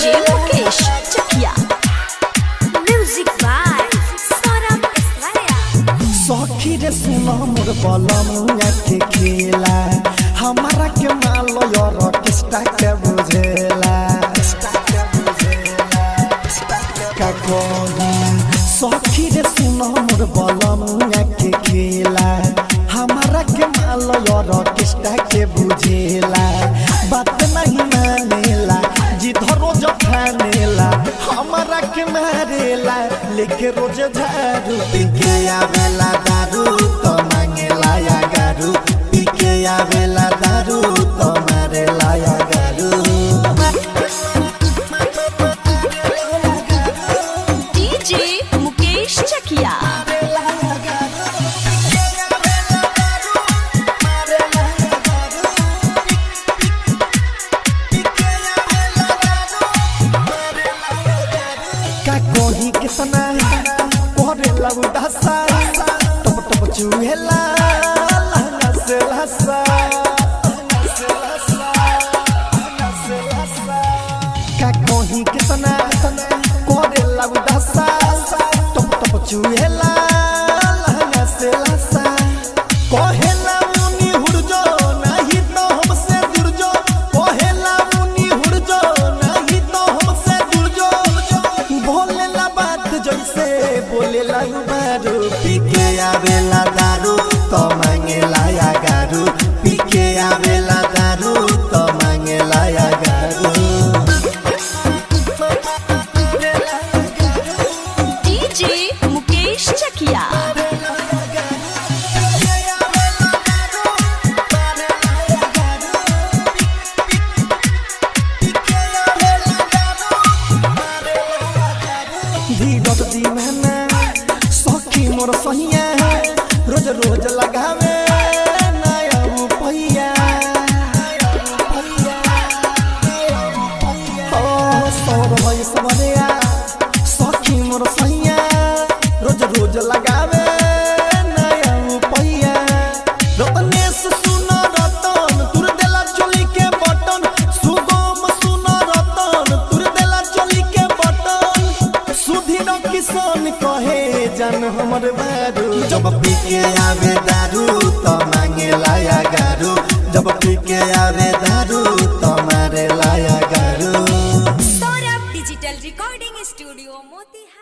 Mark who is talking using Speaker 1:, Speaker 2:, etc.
Speaker 1: DJ Mukesh Chakiya music by Saurabh इस्लाया।
Speaker 2: सखी रे सुनो मोर बलमुआ के खेला हमारा के मालो यार किस्टा के बुझेला का कोई सखी रे सुनो मोर बलमुआ के खेला हमारा के मालो यार किस्टा के बुझेला बात नहीं मानेला जिधर रोज खानेला हमारा के मारेला लेके रोज झाड़ू पीके आवेला दारू तो मांगेला या गारू पीके आवेला दारू तो मारेला या गारू।
Speaker 1: डीजे मुकेश चकिया
Speaker 2: का कोही कितना कोरे लगू दसा टप टप चुहेला लहंगा से लहसा का कोही कितना कोरे लगू दसा टप टप चुहेला लहंगा से लहसा कोहेला मुनी हुरजो नहीं तो हमसे जुड़जो कोहेला मुनी हुरजो नहीं तो हमसे जुड़जो बोलेला बात जैसे बोलेला बारू पीके आवेला दारू तो मांगेला या गारू पीके आवेला दारू तो मांगेला या गारू।
Speaker 1: डीजे मुकेश चकिया
Speaker 2: धीरज दी महना सखी मोर सहिया रोज रोज लगावे नया रुपैया ओ सौर भई सबरिया सखी मोर सहिया रोज रोज लगावे नया रुपैया रतनेश सुनो रतन तुर देला चोली के बटन सुगम सुनो रतन तुर देला चोली के बटन सुधीर किसान कहे जन हमर बारू जब पीके आवे दारू तो मांगेला या गारू जब पीके आवे दारू तो मारेला या गारू।
Speaker 1: Saurabh digital recording studio Motihari.